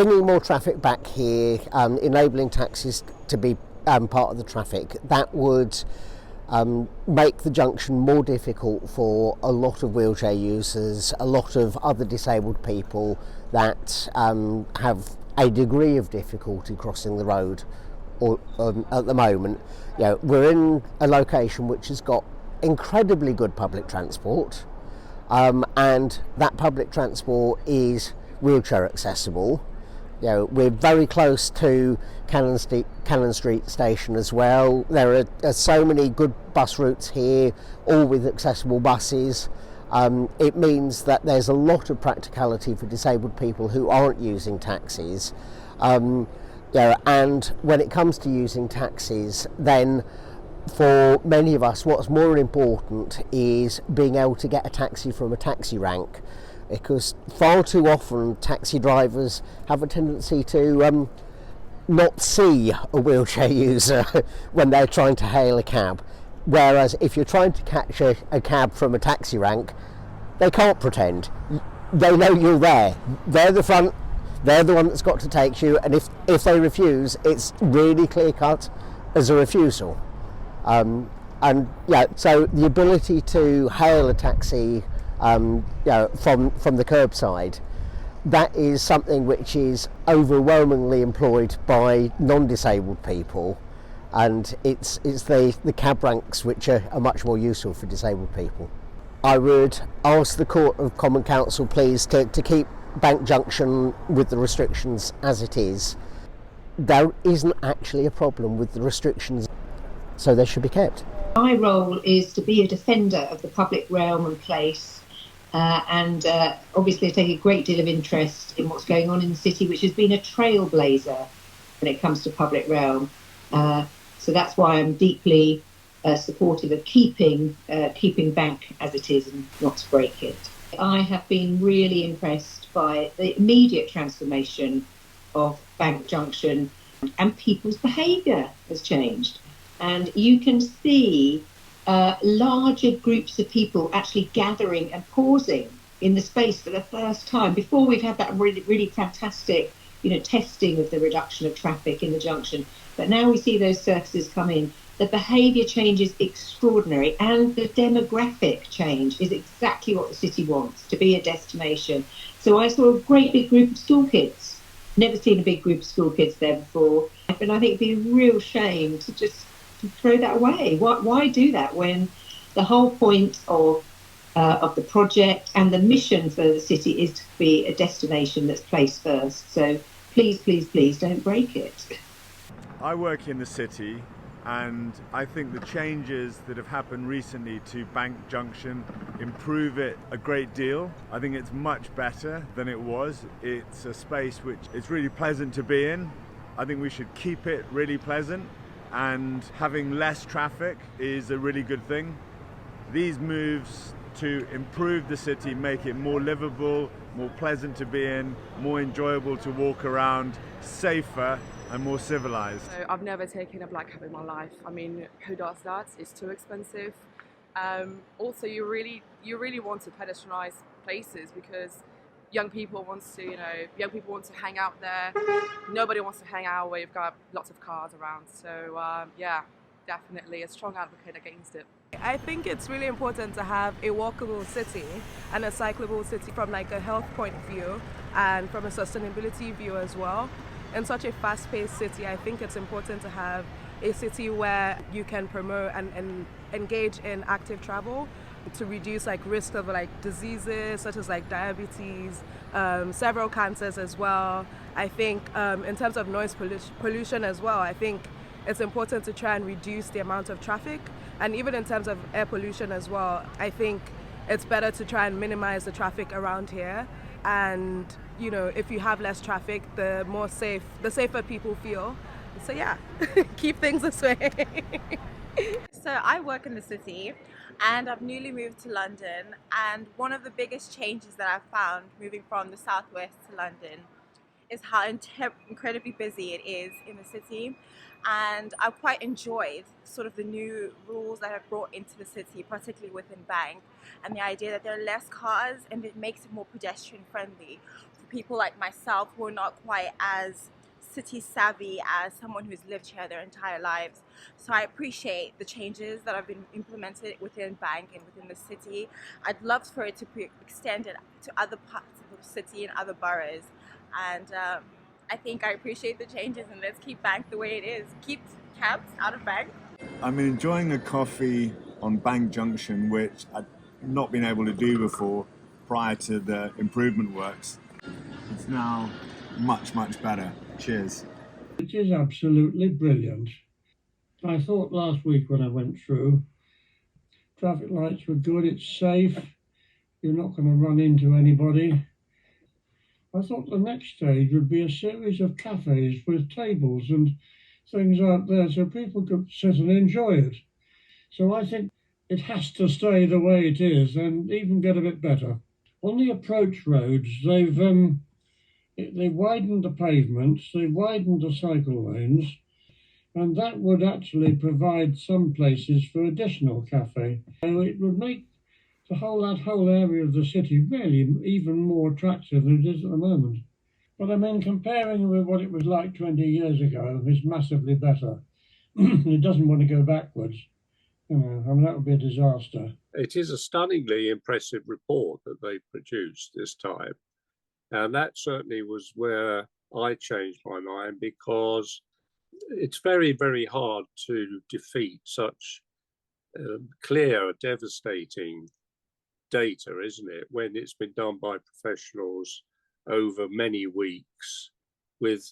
bringing more traffic back here, enabling taxis to be part of the traffic, that would make the junction more difficult for a lot of wheelchair users, a lot of other disabled people that have a degree of difficulty crossing the road at the moment. You know, we're in a location which has got incredibly good public transport, and that public transport is wheelchair accessible. You know, we're very close to Cannon Street Station as well. There are so many good bus routes here, all with accessible buses. It means that there's a lot of practicality for disabled people who aren't using taxis. You know, and when it comes to using taxis, then for many of us, what's more important is being able to get a taxi from a taxi rank, because far too often taxi drivers have a tendency to not see a wheelchair user when they're trying to hail a cab, whereas if you're trying to catch a cab from a taxi rank, they can't pretend. They know you're there. They're the front, they're the one that's got to take you, and if they refuse, it's really clear cut as a refusal. And yeah, so the ability to hail a taxi you know, from the curbside, that is something which is overwhelmingly employed by non-disabled people, and it's the cab ranks which are much more useful for disabled people. I would ask the Court of Common Council please to keep Bank Junction with the restrictions as it is. There isn't actually a problem with the restrictions, so they should be kept. My role is to be a defender of the public realm and place, and obviously I take a great deal of interest in what's going on in the city, which has been a trailblazer when it comes to public realm. So that's why I'm deeply supportive of keeping Bank as it is and not to break it. I have been really impressed by the immediate transformation of Bank Junction, and people's behaviour has changed. And you can see larger groups of people actually gathering and pausing in the space for the first time. Before, we've had that really, really fantastic, you know, testing of the reduction of traffic in the junction. But now we see those services come in. The behaviour change is extraordinary, and the demographic change is exactly what the city wants, to be a destination. So I saw a great big group of school kids. Never seen a big group of school kids there before. And I think it'd be a real shame to just throw that away. Why do that when the whole point of the project and the mission for the city is to be a destination that's placed first? So please, please, please don't break it. I work in the city, and I think the changes that have happened recently to Bank Junction improve it a great deal. I think it's much better than it was. It's a space which is really pleasant to be in. I think we should keep it really pleasant, and having less traffic is a really good thing. These moves to improve the city make it more livable, more pleasant to be in, more enjoyable to walk around, safer and more civilized. So I've never taken a black cab in my life. I mean, who does that? It's too expensive. Also, you really want to pedestrianize places, because young people want to hang out there. Nobody wants to hang out where you've got lots of cars around. So yeah, definitely a strong advocate against it. I think it's really important to have a walkable city and a cyclable city from like a health point of view and from a sustainability view as well. In such a fast-paced city, I think it's important to have a city where you can promote and engage in active travel to reduce like risk of like diseases such as like diabetes, several cancers as well. I think in terms of noise pollution as well, I think it's important to try and reduce the amount of traffic. And even in terms of air pollution as well, I think it's better to try and minimize the traffic around here. And you know, if you have less traffic, the safer people feel. So yeah, keep things this way. So I work in the city, and I've newly moved to London, and one of the biggest changes that I've found moving from the southwest to London is how incredibly busy it is in the city. And I quite enjoyed sort of the new rules that have brought into the city, particularly within Bank, and the idea that there are less cars and it makes it more pedestrian friendly for people like myself who are not quite as city savvy as someone who's lived here their entire lives. So I appreciate the changes that have been implemented within Bank and within the city. I'd love for it to be extended to other parts of the city and other boroughs. And I think I appreciate the changes, and let's keep Bank the way it is. Keep cabs out of Bank. I'm enjoying a coffee on Bank Junction, which I'd not been able to do before prior to the improvement works. It's now much, much better. Cheers. It is absolutely brilliant. I thought last week when I went through, traffic lights were good, it's safe, you're not going to run into anybody. I thought the next stage would be a series of cafes with tables and things out there so people could sit and enjoy it. So I think it has to stay the way it is and even get a bit better. On the approach roads, they widened the pavements, they widened the cycle lanes, and that would actually provide some places for additional cafe. So it would make that whole area of the city really even more attractive than it is at the moment. But I mean, comparing with what it was like 20 years ago, it's massively better. It doesn't want to go backwards. You know, I mean, that would be a disaster. It is a stunningly impressive report that they produced this time. And that certainly was where I changed my mind, because it's very, very hard to defeat such clear, devastating data, isn't it, when it's been done by professionals over many weeks with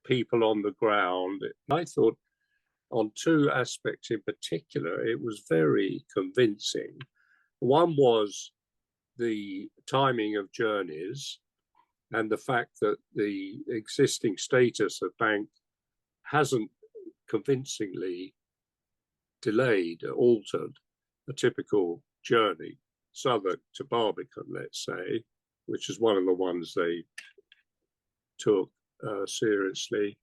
people on the ground. I thought on two aspects in particular, it was very convincing. One was the timing of journeys and the fact that the existing status of Bank hasn't convincingly delayed or altered a typical journey, Southwark to Barbican, let's say, which is one of the ones they took seriously.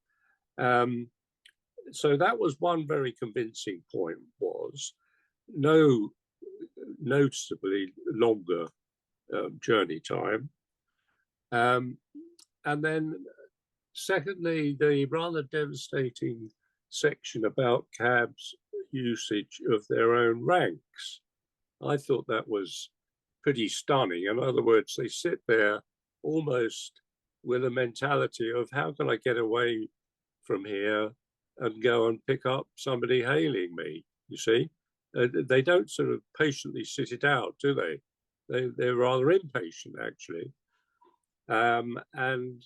So that was one very convincing point, was no noticeably longer journey time. And then secondly, the rather devastating section about cabs' usage of their own ranks. I thought that was pretty stunning. In other words, they sit there almost with a mentality of, how can I get away from here and go and pick up somebody hailing me, you see? They don't sort of patiently sit it out, do they? They're rather impatient, actually. And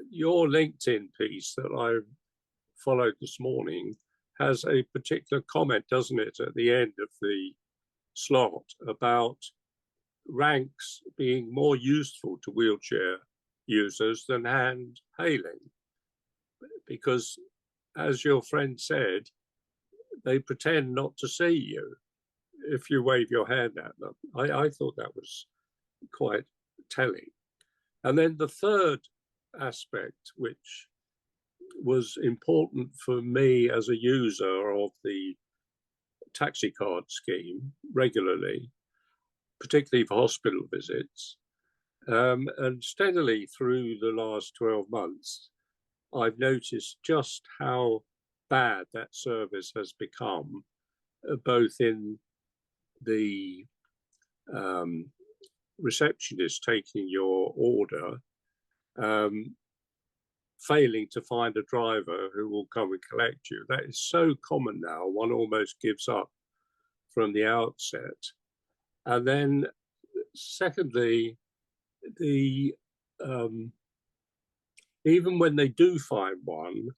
your LinkedIn piece that I followed this morning has a particular comment, doesn't it, at the end of the slot about ranks being more useful to wheelchair users than hand hailing, because, as your friend said, they pretend not to see you if you wave your hand at them. I thought that was quite telling. And then the third aspect, which was important for me as a user of the taxi card scheme regularly, particularly for hospital visits, and steadily through the last 12 months, I've noticed just how bad that service has become, both in the receptionist taking your order, failing to find a driver who will come and collect you. That is so common now, one almost gives up from the outset. And then secondly, even when they do find one,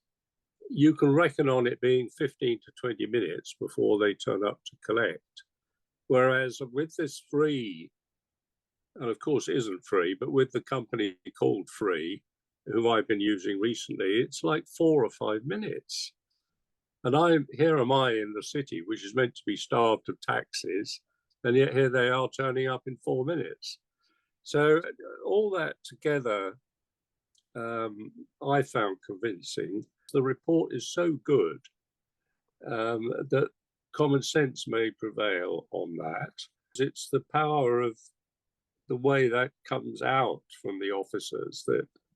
you can reckon on it being 15 to 20 minutes before they turn up to collect. Whereas with this free, and of course it isn't free, but with the company called Free, who I've been using recently, it's like 4 or 5 minutes. And here am I in the city, which is meant to be starved of taxis, and yet here they are turning up in 4 minutes. So all that together I found convincing. The report is so good that common sense may prevail on that. It's the power of the way that comes out from the officers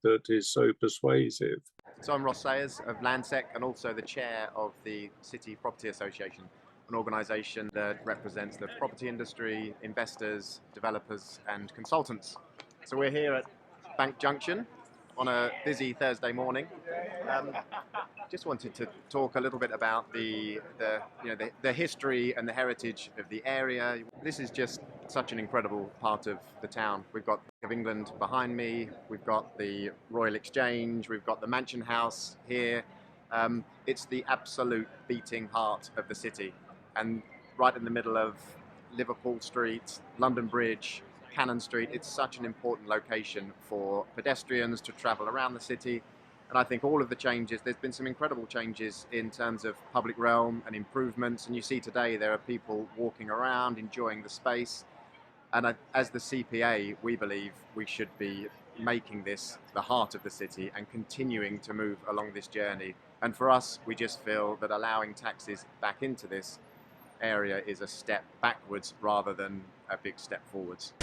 that is so persuasive. So I'm Ross Sayers of Landsec and also the chair of the City Property Association, an organisation that represents the property industry, investors, developers and consultants. So we're here at Bank Junction on a busy Thursday morning. Just wanted to talk a little bit about the history and the heritage of the area. This is just such an incredible part of the town. We've got Bank of England behind me, we've got the Royal Exchange, we've got the Mansion House here. It's the absolute beating heart of the city, and right in the middle of Liverpool Street, London Bridge, Cannon Street. It's such an important location for pedestrians to travel around the city. And I think all of the changes, there's been some incredible changes in terms of public realm and improvements. And you see today there are people walking around, enjoying the space. And as the CPA, we believe we should be making this the heart of the city and continuing to move along this journey. And for us, we just feel that allowing taxis back into this area is a step backwards rather than a big step forwards.